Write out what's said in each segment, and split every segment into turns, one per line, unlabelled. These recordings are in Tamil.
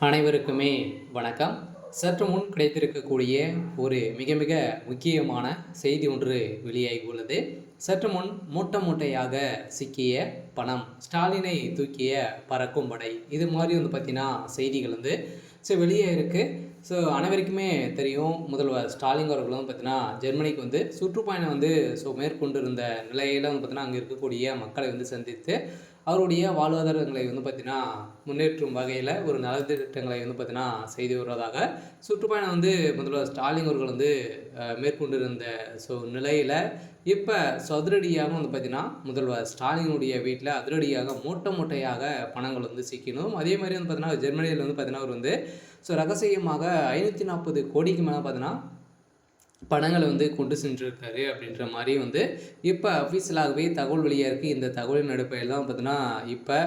அனைவருக்குமே வணக்கம். சற்று முன் கிடைத்திருக்கக்கூடிய ஒரு மிக மிக முக்கியமான செய்தி ஒன்று வெளியாகி உள்ளது. சற்று முன் மூட்டை மூட்டையாக சிக்கிய பணம், ஸ்டாலினை தூக்கிய பறக்கும் படை, இது மாதிரி பார்த்தீங்கன்னா செய்திகள் வெளியே இருக்குது. அனைவருக்குமே தெரியும், முதல்வர் ஸ்டாலின் அவர்கள் பார்த்தீங்கன்னா ஜெர்மனிக்கு சுற்றுப்பயணம் மேற்கொண்டு இருந்த நிலையில் பார்த்தீங்கன்னா அங்கே இருக்கக்கூடிய மக்களை சந்தித்து அவருடைய வாழ்வாதாரங்களை பார்த்தீங்கன்னா முன்னேற்றும் வகையில் ஒரு நலத்திட்டங்களை பார்த்தீங்கன்னா செய்து வருவதாக சுற்றுப்பயணம் முதல்வர் ஸ்டாலின் அவர்கள் மேற்கொண்டிருந்த நிலையில் இப்போ அதிரடியாக பார்த்தீங்கன்னா முதல்வர் ஸ்டாலினுடைய வீட்டில் அதிரடியாக மூட்டை மூட்டையாக பணங்கள் சிக்கணும். அதே மாதிரி பார்த்தீங்கன்னா ஜெர்மனியில் பார்த்தீங்கன்னா அவர் ரகசியமாக 540 கோடிக்கு மேலே பார்த்தீங்கன்னா பணங்களை கொண்டு சென்றிருக்காரு அப்படின்ற மாதிரி இப்போ அஃபீஷியலாகவே தகவல் வெளியாக இருக்குது. இந்த தகவலின் அடிப்படையில் தான் பார்த்தீங்கன்னா இப்போ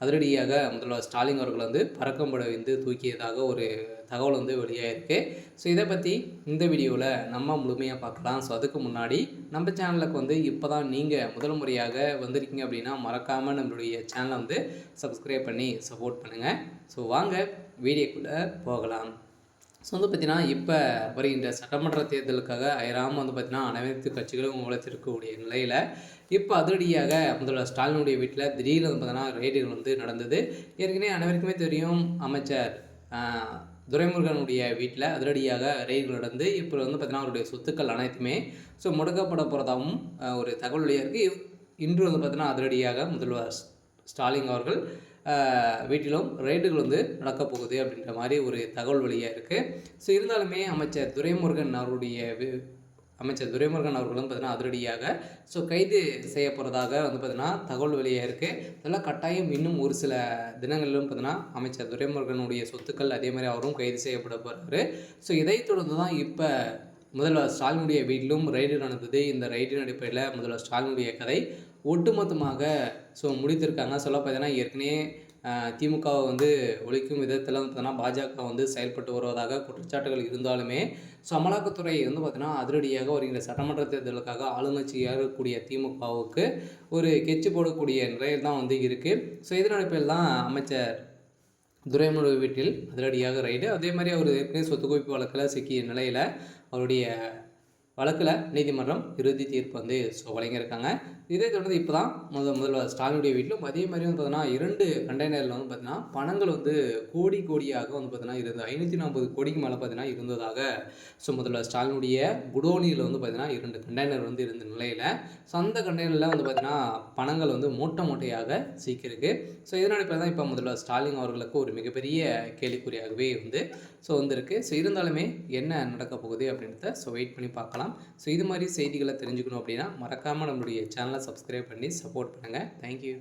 அதிரடியாக முதல்வர் ஸ்டாலின் அவர்கள் பறக்கும்படை தூக்கியதாக ஒரு தகவல் வெளியாக இருக்குது. இதை பற்றி இந்த வீடியோவில் நம்ம முழுமையாக பார்க்கலாம். அதுக்கு முன்னாடி நம்ம சேனலுக்கு இப்போ தான் நீங்கள் முதல் முறையாக வந்திருக்கீங்க அப்படின்னா மறக்காமல் நம்மளுடைய சேனலை சப்ஸ்கிரைப் பண்ணி சப்போர்ட் பண்ணுங்கள். வாங்க வீடியோக்குள்ளே போகலாம். பார்த்தீங்கன்னா இப்போ வருகின்ற சட்டமன்ற தேர்தலுக்காக அயராமல் பார்த்தீங்கன்னா அனைத்து கட்சிகளும் உழைத்திருக்கக்கூடிய நிலையில் இப்போ அதிரடியாக முதல்வர் ஸ்டாலினுடைய வீட்டில் திடீர்னு பார்த்தீங்கன்னா ரெய்டுகள் நடந்தது. ஏற்கனவே அனைவருக்குமே தெரியும், அமைச்சர் துரைமுருகனுடைய வீட்டில் அதிரடியாக ரெய்டுகள் நடந்து இப்போ பார்த்தீங்கன்னா அவருடைய சொத்துக்கள் அனைத்துமே முடக்கப்பட போகிறதாகவும் ஒரு தகவல் வெளியாக இருக்குது. இன்று பார்த்தீங்கன்னா அதிரடியாக முதல்வர் ஸ்டாலின் அவர்கள் வீட்டிலும் ரெய்டுகள் நடக்கப் போகுது அப்படின்ற மாதிரி ஒரு தகவல் வெளியாக இருக்குது. இருந்தாலுமே அமைச்சர் துரைமுருகன் அவர்களும் பார்த்தீங்கன்னா அதிரடியாக கைது செய்ய போகிறதாக பார்த்தீங்கன்னா தகவல் வெளியாக இருக்குது. இதெல்லாம் கட்டாயம் இன்னும் ஒரு சில தினங்களிலும் பார்த்தீங்கன்னா அமைச்சர் துரைமுருகனுடைய சொத்துக்கள் அதே மாதிரி அவரும் கைது செய்யப்பட போகிறாரு. இதைத் தொடர்ந்து தான் இப்போ முதல்வர் ஸ்டாலினுடைய வீட்டிலும் ரெய்டு நடந்தது. இந்த ரெய்டின் அடிப்படையில் முதல்வர் ஸ்டாலினுடைய கதை ஒட்டுமொத்தமாக முடித்திருக்காங்க. சொல்ல பார்த்தீங்கன்னா ஏற்கனவே திமுகவை ஒழிக்கும் விதத்தில் பார்த்தீங்கன்னா பாஜக செயல்பட்டு வருவதாக குற்றச்சாட்டுகள் இருந்தாலுமே அமலாக்கத்துறை பார்த்தீங்கன்னா அதிரடியாக வருகின்ற சட்டமன்ற தேர்தலுக்காக ஆளுங்கட்சியாக இருக்கக்கூடிய திமுகவுக்கு ஒரு கெச்சு போடக்கூடிய நிலையில் தான் இருக்குது. இதன் அடிப்படையில் தான் அமைச்சர் துரைமுருகன் வீட்டில் அதிரடியாக ரைடு. அதே மாதிரி அவர் ஏற்கனவே சொத்து குவிப்பு வழக்கில் சிக்கிய நிலையில் அவருடைய வழக்கில் நீதிமன்றம் இறுதி தீர்ப்பு வழங்கியிருக்காங்க. இதே தொடர்ந்து இப்போ தான் முதல்வர் ஸ்டாலினுடைய வீட்டிலும் அதே மாதிரி பார்த்தீங்கன்னா 2 கண்டெய்னரில் பார்த்தீங்கன்னா பணங்கள் கோடி கோடியாக பார்த்தீங்கன்னா இருந்தது. 540 கோடிக்கு மேலே பார்த்தீங்கன்னா இருந்ததாக முதல்வர் ஸ்டாலினுடைய குடோனியில் பார்த்தீங்கன்னா 2 கண்டெய்னர் இருந்த நிலையில் அந்த கண்டெய்னரில் பார்த்தீங்கன்னா பணங்கள் மூட்டை மூட்டையாக சீக்கிருக்கு. இதன் அடிப்படையில் தான் இப்போ முதல்வர் ஸ்டாலின் அவர்களுக்கு ஒரு மிகப்பெரிய கேள்விக்குறியாகவே வந்திருக்கு. இருந்தாலுமே என்ன நடக்க போகுது அப்படின்றத வெயிட் பண்ணி பார்க்கலாம். இது மாதிரி செய்திகளை தெரிஞ்சுக்கணும் அப்படின்னா மறக்காமல் நம்மளுடைய சேனலை சப்ஸ்கிரைப் பண்ணி சப்போர்ட் பண்ணுங்கள். தேங்க்யூ.